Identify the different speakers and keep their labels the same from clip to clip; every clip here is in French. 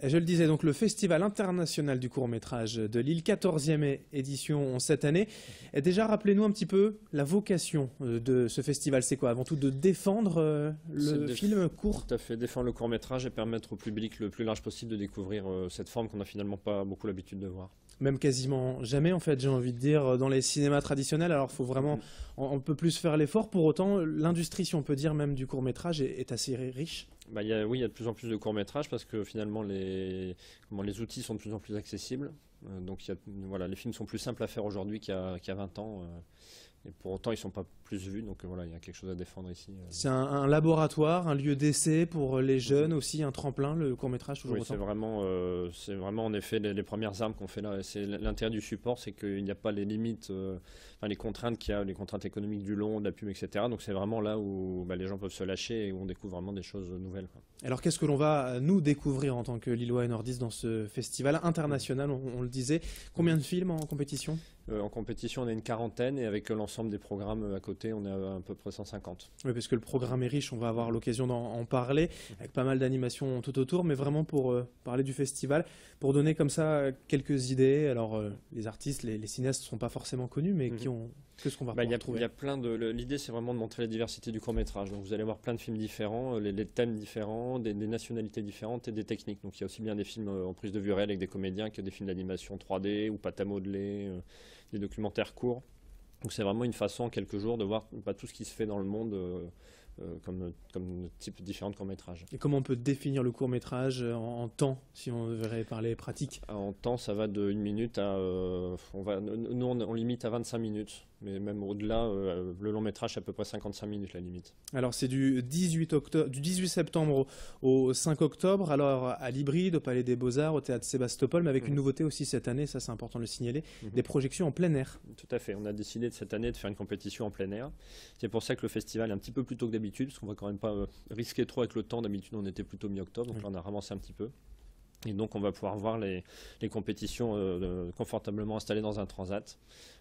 Speaker 1: Et je le disais, donc le Festival international du court-métrage de Lille, 14e édition cette année. Et déjà, rappelez-nous un petit peu la vocation de ce festival. C'est quoi? Avant tout, de défendre le film court?
Speaker 2: Tout à fait, défendre le court-métrage et permettre au public le plus large possible de découvrir cette forme qu'on n'a finalement pas beaucoup l'habitude de voir.
Speaker 1: Même quasiment jamais, en fait, j'ai envie de dire, dans les cinémas traditionnels. Alors, il faut vraiment un peu plus faire l'effort. Pour autant, l'industrie, si on peut dire, même du court-métrage, est assez riche.
Speaker 2: Bah, il y a de plus en plus de courts-métrages parce que finalement les outils sont de plus en plus accessibles. Donc voilà, les films sont plus simples à faire aujourd'hui qu'il y a 20 ans. Et pour autant, ils ne sont pas plus vus. Donc voilà, il y a quelque chose à défendre ici.
Speaker 1: C'est un laboratoire, un lieu d'essai pour les jeunes, aussi un tremplin, le court-métrage, toujours
Speaker 2: Oui,
Speaker 1: autant.
Speaker 2: c'est vraiment en effet les premières armes qu'on fait là. C'est l'intérêt du support, c'est qu'il n'y a pas les limites, les contraintes qu'il y a, les contraintes économiques du long, de la pub, etc. Donc c'est vraiment là où les gens peuvent se lâcher et où on découvre vraiment des choses nouvelles, quoi.
Speaker 1: Alors qu'est-ce que l'on va nous découvrir en tant que Lillois et Nordistes dans ce festival international, on le disait. Combien de films en compétition?
Speaker 2: En compétition, on a une quarantaine et avec l'ensemble des programmes à côté, on est à peu près 150.
Speaker 1: Oui, parce que le programme est riche, on va avoir l'occasion d'en parler, avec pas mal d'animations tout autour, mais vraiment pour parler du festival, pour donner comme ça quelques idées. Alors, les artistes, les cinéastes ne sont pas forcément connus, mais qu'est-ce qu'on va pouvoir trouver?
Speaker 2: Il y a plein l'idée, c'est vraiment de montrer la diversité du court-métrage. Donc vous allez voir plein de films différents, les thèmes différents, des nationalités différentes et des techniques. Donc il y a aussi bien des films en prise de vue réelle avec des comédiens que des films d'animation 3D ou pâte à modeler, des documentaires courts. Donc c'est vraiment une façon en quelques jours de voir tout ce qui se fait dans le monde comme type différent de court-métrage.
Speaker 1: Et comment on peut définir le court-métrage en temps, si on devrait parler pratique?
Speaker 2: En temps, ça va de 1 minute à... nous, on limite à 25 minutes. Mais même au-delà, le long-métrage, c'est à peu près 55 minutes, la limite.
Speaker 1: Alors, c'est du 18 septembre au 5 octobre, alors à l'Hybride, au Palais des Beaux-Arts, au Théâtre Sébastopol, mais avec une nouveauté aussi cette année, ça c'est important de le signaler, des projections en plein air.
Speaker 2: Tout à fait. On a décidé cette année de faire une compétition en plein air. C'est pour ça que le festival est un petit peu plus tôt que d'habitude, parce qu'on va quand même pas risquer trop avec le temps. D'habitude, on était plutôt mi-octobre, donc là, on a ramassé un petit peu. Et donc on va pouvoir voir les compétitions confortablement installées dans un transat,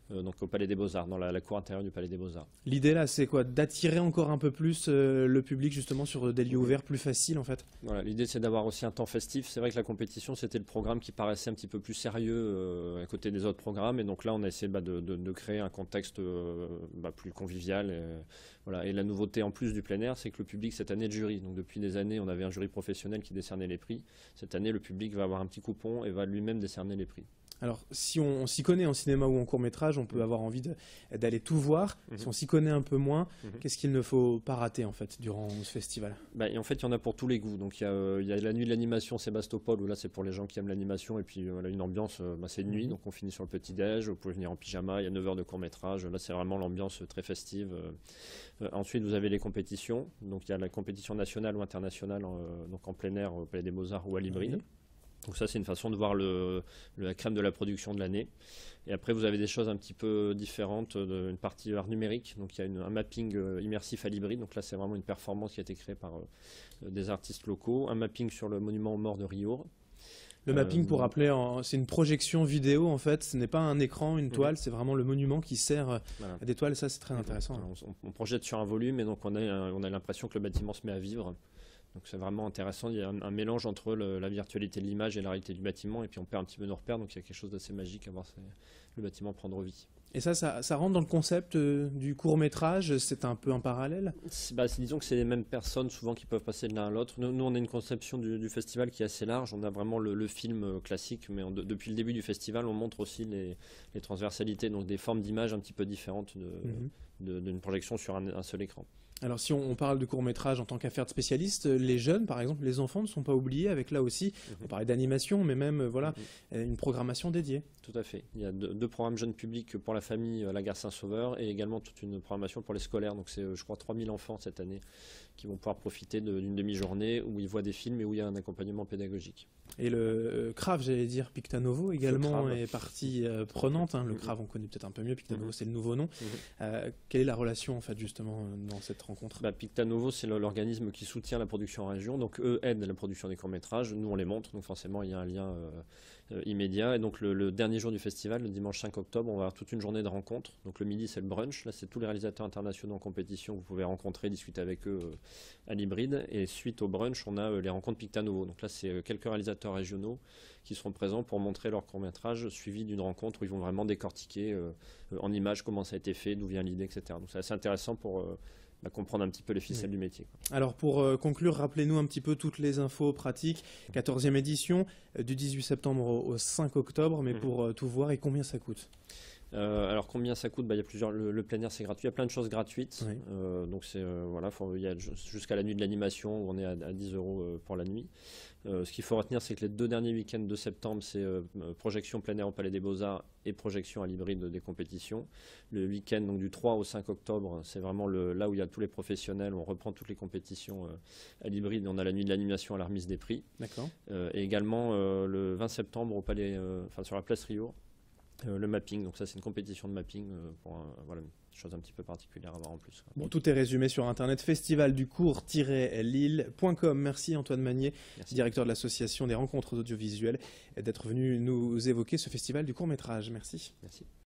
Speaker 2: donc au Palais des Beaux-Arts, dans la cour intérieure du Palais des Beaux-Arts.
Speaker 1: L'idée là, c'est quoi? D'attirer encore un peu plus le public justement sur des lieux ouverts plus faciles en fait?
Speaker 2: Voilà, l'idée c'est d'avoir aussi un temps festif. C'est vrai que la compétition c'était le programme qui paraissait un petit peu plus sérieux à côté des autres programmes, et donc là on a essayé de créer un contexte plus convivial. Voilà. Et la nouveauté en plus du plein air, c'est que le public cette année est de jury. Donc depuis des années on avait un jury professionnel qui décernait les prix. Cette année le public va avoir un petit coupon et va lui-même décerner les prix.
Speaker 1: Alors, si on s'y connaît en cinéma ou en court-métrage, on peut avoir envie d'aller tout voir. Si on s'y connaît un peu moins, qu'est-ce qu'il ne faut pas rater en fait durant ce festival?
Speaker 2: Et en fait, il y en a pour tous les goûts. Donc, il y a la nuit de l'animation Sébastopol, où là, c'est pour les gens qui aiment l'animation. Et puis, voilà, une ambiance, c'est de nuit. Donc, on finit sur le petit-déj. Vous pouvez venir en pyjama. Il y a 9 heures de court-métrage. Là, c'est vraiment l'ambiance très festive. Ensuite, vous avez les compétitions. Donc, il y a la compétition nationale ou internationale, donc en plein air au Palais des Beaux-Arts ou à l'Hybride. Donc ça, c'est une façon de voir la crème de la production de l'année. Et après, vous avez des choses un petit peu différentes, une partie art numérique. Donc il y a un mapping immersif à l'Hybride. Donc là, c'est vraiment une performance qui a été créée par des artistes locaux. Un mapping sur le monument aux morts de Rihour.
Speaker 1: Le mapping, pour rappeler, c'est une projection vidéo en fait. Ce n'est pas un écran, une toile, c'est vraiment le monument qui sert à des toiles. Ça, c'est très intéressant.
Speaker 2: On projette sur un volume et donc on a l'impression que le bâtiment se met à vivre. Donc c'est vraiment intéressant, il y a un mélange entre la virtualité de l'image et la réalité du bâtiment, et puis on perd un petit peu nos repères, donc il y a quelque chose d'assez magique à voir le bâtiment prendre vie.
Speaker 1: Et ça rentre dans le concept du court-métrage, c'est un peu un parallèle?
Speaker 2: Disons que c'est les mêmes personnes souvent qui peuvent passer de l'un à l'autre. Nous, on a une conception du festival qui est assez large, on a vraiment le film classique, mais depuis le début du festival, on montre aussi les transversalités, donc des formes d'image un petit peu différentes d'une projection sur un seul écran.
Speaker 1: Alors si on parle de court-métrage en tant qu'affaire de spécialiste, les jeunes par exemple, les enfants ne sont pas oubliés avec là aussi, on parlait d'animation mais même une programmation dédiée.
Speaker 2: Tout à fait, il y a deux programmes jeunes publics pour la famille, la gare Saint-Sauveur, et également toute une programmation pour les scolaires, donc c'est je crois 3000 enfants cette année qui vont pouvoir profiter d'une demi-journée où ils voient des films et où il y a un accompagnement pédagogique.
Speaker 1: Et le CRAV, j'allais dire, Pictanovo également est partie prenante. Le CRAV, on connaît peut-être un peu mieux. Pictanovo, c'est le nouveau nom. Quelle est la relation, en fait, justement, dans cette rencontre?
Speaker 2: Picta Novo, c'est l'organisme qui soutient la production en région, donc eux aident la production des courts-métrages, nous on les montre, donc forcément il y a un lien immédiat. Et donc le dernier jour du festival, le dimanche 5 octobre, on va avoir toute une journée de rencontres. Donc le midi c'est le brunch, là c'est tous les réalisateurs internationaux en compétition, vous pouvez rencontrer, discuter avec eux à l'hybride. Et suite au brunch, on a les rencontres Picta Novo. Donc là c'est quelques réalisateurs régionaux qui seront présents pour montrer leur court-métrage, suivi d'une rencontre où ils vont vraiment décortiquer en images comment ça a été fait, d'où vient l'idée, etc. Donc c'est assez intéressant pour comprendre un petit peu les ficelles du métier, quoi.
Speaker 1: Alors pour conclure, rappelez-nous un petit peu toutes les infos pratiques. 14e édition, du 18 septembre au 5 octobre, mais pour tout voir, et combien ça coûte?
Speaker 2: Alors combien ça coûte? Il y a plusieurs. Le plein air c'est gratuit. Il y a plein de choses gratuites.
Speaker 1: Oui.
Speaker 2: Donc c'est voilà, il y a jusqu'à la nuit de l'animation où on est à 10 € pour la nuit. Ce qu'il faut retenir, c'est que les 2 derniers week-ends de septembre, c'est projection plein air au Palais des Beaux-Arts et projection à l'hybride des compétitions. Le week-end donc du 3 au 5 octobre, c'est vraiment là où il y a tous les professionnels. On reprend toutes les compétitions à l'hybride. On a la nuit de l'animation à la remise des prix.
Speaker 1: D'accord.
Speaker 2: Et également le 20 septembre au Palais, sur la place Rio. Le mapping, donc ça c'est une compétition de mapping pour voilà, une chose un petit peu particulière à voir en plus, quoi.
Speaker 1: Bon, tout est résumé sur internet, festivalducourt-lille.com. Merci Antoine Magnier, directeur de l'association des rencontres audiovisuelles, d'être venu nous évoquer ce festival du court-métrage. Merci.
Speaker 2: Merci.